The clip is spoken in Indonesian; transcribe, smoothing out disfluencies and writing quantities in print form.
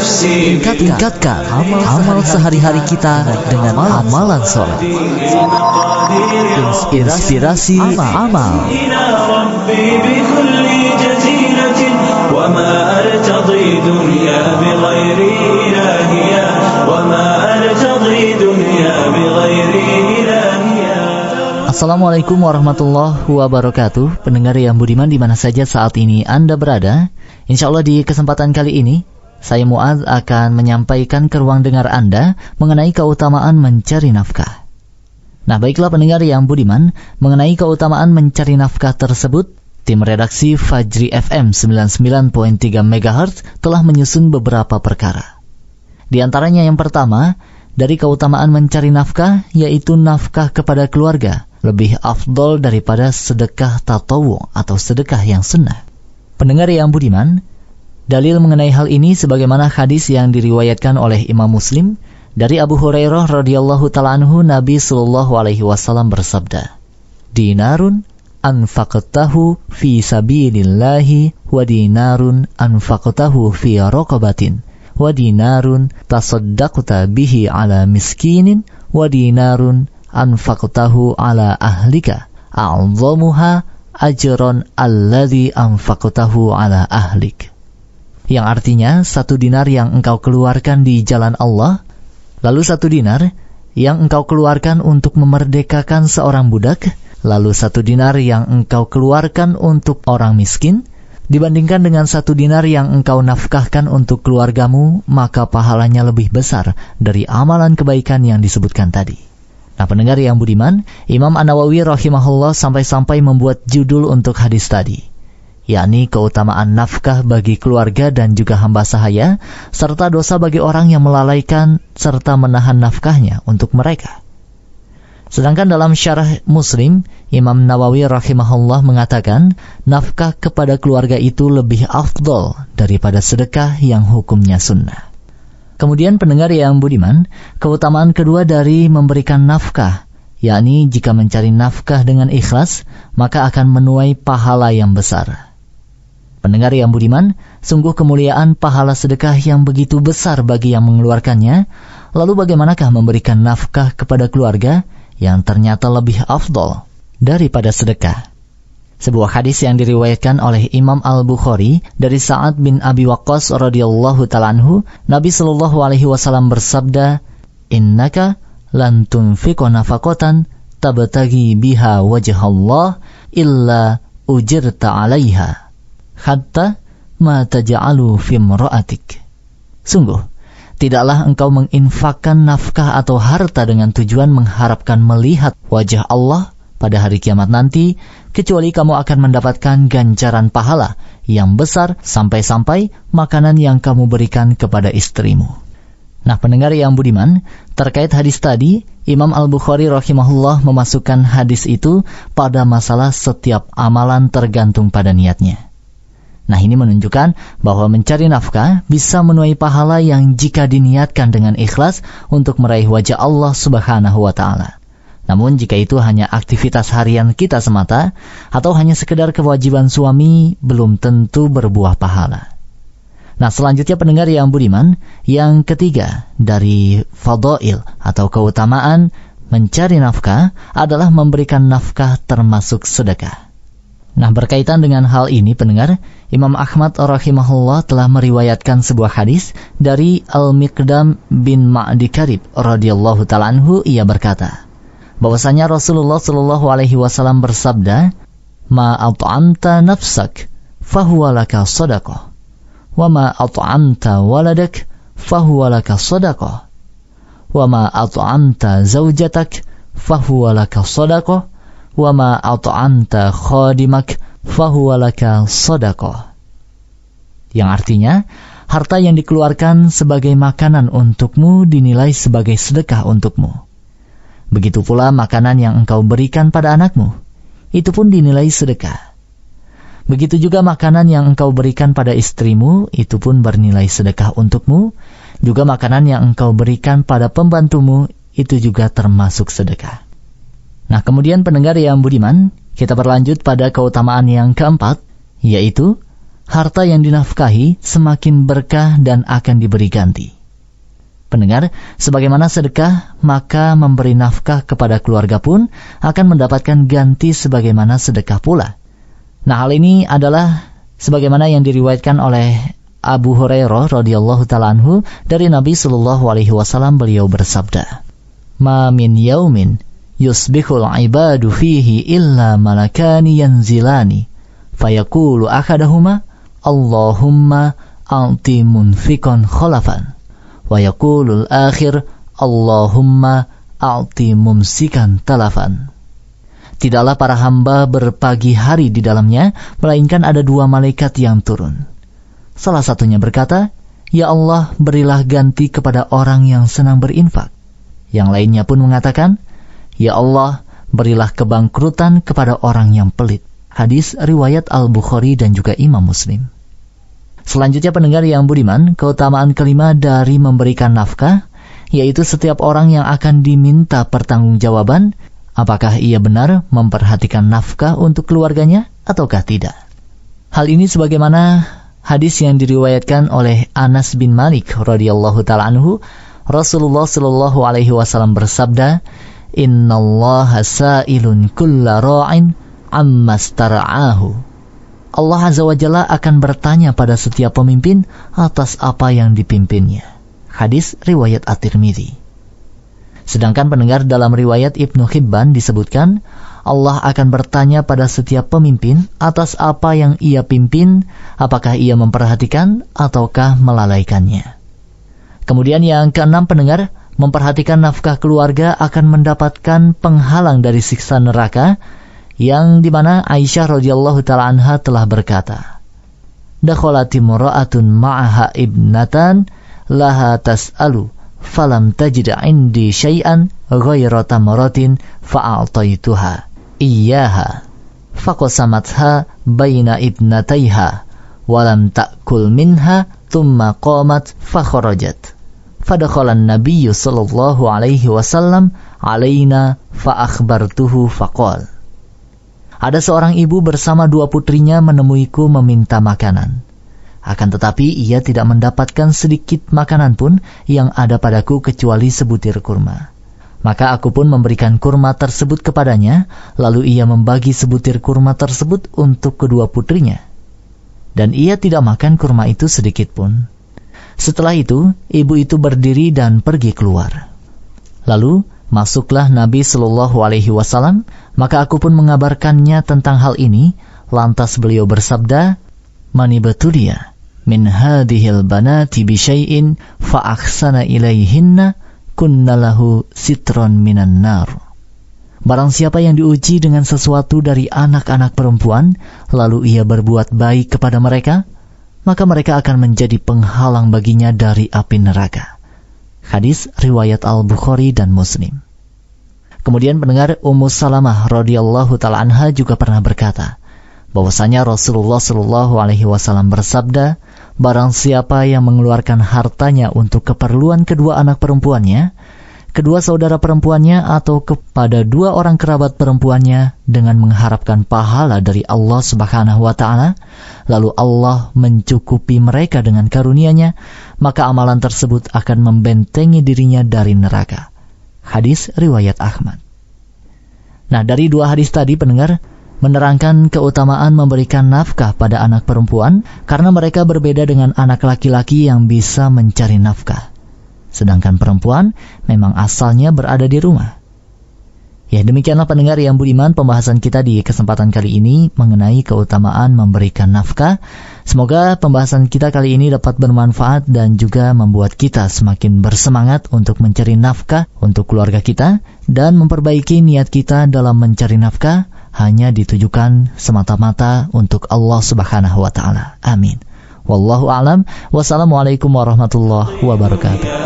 Tingkatkan amal sehari-hari kita dengan amalan soleh. Inspirasi amal. Assalamualaikum warahmatullahi wabarakatuh. Pendengar yang budiman di mana saja saat ini Anda berada, insya Allah di kesempatan kali ini saya Mu'adz akan menyampaikan ke ruang dengar Anda mengenai keutamaan mencari nafkah. Nah, baiklah pendengar yang budiman, mengenai keutamaan mencari nafkah tersebut, tim redaksi Fajri FM 99.3 MHz telah menyusun beberapa perkara. Di antaranya yang pertama, dari keutamaan mencari nafkah, yaitu nafkah kepada keluarga lebih afdol daripada sedekah tatawu atau sedekah yang sunnah. Pendengar yang budiman, dalil mengenai hal ini sebagaimana hadis yang diriwayatkan oleh Imam Muslim dari Abu Hurairah radhiyallahu ta'ala anhu, Nabi sallallahu alaihi wasallam bersabda, "Dinarun anfaqtahu fi sabilillahi wa dinarun anfaqtahu fi raqabatin wa dinarun tasaddaqta bihi ala miskinin wa dinarun anfaqtahu ala ahlika a'zamuha ajron alladhi anfaqtahu ala ahlik." Yang artinya, 1 dinar yang engkau keluarkan di jalan Allah, lalu 1 dinar yang engkau keluarkan untuk memerdekakan seorang budak, lalu 1 dinar yang engkau keluarkan untuk orang miskin, dibandingkan dengan 1 dinar yang engkau nafkahkan untuk keluargamu, maka pahalanya lebih besar dari amalan kebaikan yang disebutkan tadi. Nah, pendengar yang budiman, Imam An-Nawawi rahimahullah sampai-sampai membuat judul untuk hadis tadi, yakni keutamaan nafkah bagi keluarga dan juga hamba sahaya, serta dosa bagi orang yang melalaikan serta menahan nafkahnya untuk mereka. Sedangkan dalam syarah Muslim, Imam Nawawi rahimahullah mengatakan, nafkah kepada keluarga itu lebih afdol daripada sedekah yang hukumnya sunnah. Kemudian pendengar yang budiman, keutamaan kedua dari memberikan nafkah, yakni jika mencari nafkah dengan ikhlas, maka akan menuai pahala yang besar. Pendengar yang budiman, sungguh kemuliaan pahala sedekah yang begitu besar bagi yang mengeluarkannya. Lalu bagaimanakah memberikan nafkah kepada keluarga yang ternyata lebih afdol daripada sedekah? Sebuah hadis yang diriwayatkan oleh Imam Al-Bukhari dari Sa'ad bin Abi Waqqas radhiyallahu ta'ala anhu, Nabi sallallahu alaihi wasallam bersabda, "Innaka lan tunfiqu nafaqatan tabtaghi biha wajhallah illa ujirta 'alaiha hatta ma taj'alu fi imra'atik." Sungguh, tidaklah engkau menginfakkan nafkah atau harta dengan tujuan mengharapkan melihat wajah Allah pada hari kiamat nanti, kecuali kamu akan mendapatkan ganjaran pahala yang besar sampai-sampai makanan yang kamu berikan kepada istrimu. Nah, pendengar yang budiman, terkait hadis tadi, Imam Al-Bukhari rahimahullah memasukkan hadis itu pada masalah setiap amalan tergantung pada niatnya. Nah, ini menunjukkan bahwa mencari nafkah bisa menuai pahala yang jika diniatkan dengan ikhlas untuk meraih wajah Allah Subhanahu wa ta'ala. Namun jika itu hanya aktivitas harian kita semata atau hanya sekedar kewajiban suami, belum tentu berbuah pahala. Nah, selanjutnya pendengar yang budiman, yang ketiga dari fadail atau keutamaan mencari nafkah adalah memberikan nafkah termasuk sedekah. Nah, berkaitan dengan hal ini pendengar, Imam Ahmad rahimahullah telah meriwayatkan sebuah hadis dari Al-Miqdam bin Ma'di Karib radhiyallahu ta'ala anhu. Ia berkata bahwasanya Rasulullah sallallahu alaihi wasallam bersabda, "Ma at'amta nafsak fahuwa laka shadaqah, wa ma at'amta waladak fahuwa laka shadaqah, wa ma at'amta zawjatak fahuwa laka shadaqah, wa ma at'amta khadimak fahuwa laka shadaqah." Yang artinya, harta yang dikeluarkan sebagai makanan untukmu dinilai sebagai sedekah untukmu. Begitu pula makanan yang engkau berikan pada anakmu, itu pun dinilai sedekah. Begitu juga makanan yang engkau berikan pada istrimu, itu pun bernilai sedekah untukmu. Juga makanan yang engkau berikan pada pembantumu, itu juga termasuk sedekah. Nah, kemudian pendengar yang budiman, kita berlanjut pada keutamaan yang keempat, yaitu harta yang dinafkahi semakin berkah dan akan diberi ganti. Pendengar, sebagaimana sedekah, maka memberi nafkah kepada keluarga pun akan mendapatkan ganti sebagaimana sedekah pula. Nah, hal ini adalah sebagaimana yang diriwayatkan oleh Abu Hurairah radhiyallahu ta'ala anhu dari Nabi sallallahu alaihi wasallam. Beliau bersabda, "Ma min yaumin yusbihul ibadu fihi illa malakani yanzilani fayaqulu ahaduhuma Allahumma a'ti munfiqan khalafan wa yaqulul akhir Allahumma a'ti mumsikan talafan." Tidaklah para hamba berpagi hari di dalamnya, melainkan ada dua malaikat yang turun. Salah satunya berkata, "Ya Allah, berilah ganti kepada orang yang senang berinfak." Yang lainnya pun mengatakan, "Ya Allah, berilah kebangkrutan kepada orang yang pelit." Hadis riwayat Al-Bukhari dan juga Imam Muslim. Selanjutnya pendengar yang budiman, keutamaan kelima dari memberikan nafkah, yaitu setiap orang yang akan diminta pertanggungjawaban, apakah ia benar memperhatikan nafkah untuk keluarganya ataukah tidak. Hal ini sebagaimana hadis yang diriwayatkan oleh Anas bin Malik radhiyallahu ta'ala anhu, Rasulullah sallallahu alaihi wasallam bersabda, "Innallaha sa'ilun kulla ra'in amma stara'ahu." Allah Azza wa Jalla akan bertanya pada setiap pemimpin atas apa yang dipimpinnya. Hadis riwayat At-Tirmidzi. Sedangkan pendengar, dalam riwayat Ibnu Hibban disebutkan, Allah akan bertanya pada setiap pemimpin atas apa yang ia pimpin, apakah ia memperhatikan ataukah melalaikannya. Kemudian yang keenam pendengar, memperhatikan nafkah keluarga akan mendapatkan penghalang dari siksa neraka, yang dimana Aisyah radhiyallahu ta'ala anha telah berkata, "Dakhalati imra'atun ma'aha ibnatan laha tas'alu falam tajid 'indi syai'an ghayra tamratin fa'ataituha iyyaha faqasamatha baina ibnatayha wa lam ta'kul minha thumma qamat fa kharajat fadakhala an-nabiy sallallahu alaihi wasallam alaina fa akhbartuhu faqala." Ada seorang ibu bersama dua putrinya menemuiku meminta makanan. Akan tetapi ia tidak mendapatkan sedikit makanan pun yang ada padaku kecuali sebutir kurma. Maka aku pun memberikan kurma tersebut kepadanya, lalu ia membagi sebutir kurma tersebut untuk kedua putrinya. Dan ia tidak makan kurma itu sedikit pun. Setelah itu, ibu itu berdiri dan pergi keluar. Lalu masuklah Nabi sallallahu alaihi wasallam, maka aku pun mengabarkannya tentang hal ini. Lantas beliau bersabda, "Man ibtuliya min hadhil banati bi syai'in fa ahsana ilaihinna kunna lahu sitron minan nar." Barang siapa yang diuji dengan sesuatu dari anak-anak perempuan, lalu ia berbuat baik kepada mereka, maka mereka akan menjadi penghalang baginya dari api neraka. Hadis riwayat Al-Bukhari dan Muslim. Kemudian pendengar, Ummu Salamah radhiyallahu ta'ala anha juga pernah berkata bahwasanya Rasulullah sallallahu alaihi wasallam bersabda, barang siapa yang mengeluarkan hartanya untuk keperluan kedua anak perempuannya, kedua saudara perempuannya, atau kepada dua orang kerabat perempuannya dengan mengharapkan pahala dari Allah Subhanahu wa taala, lalu Allah mencukupi mereka dengan karunia-Nya, maka amalan tersebut akan membentengi dirinya dari neraka. Hadis riwayat Ahmad. Nah, dari dua hadis tadi pendengar menerangkan keutamaan memberikan nafkah pada anak perempuan karena mereka berbeda dengan anak laki-laki yang bisa mencari nafkah. Sedangkan perempuan memang asalnya berada di rumah. Ya, demikianlah pendengar yang budiman, pembahasan kita di kesempatan kali ini mengenai keutamaan memberikan nafkah. Semoga pembahasan kita kali ini dapat bermanfaat dan juga membuat kita semakin bersemangat untuk mencari nafkah untuk keluarga kita dan memperbaiki niat kita dalam mencari nafkah hanya ditujukan semata-mata untuk Allah Subhanahu wa taala. Amin. Wallahu a'lam. Wassalamualaikum warahmatullahi wabarakatuh.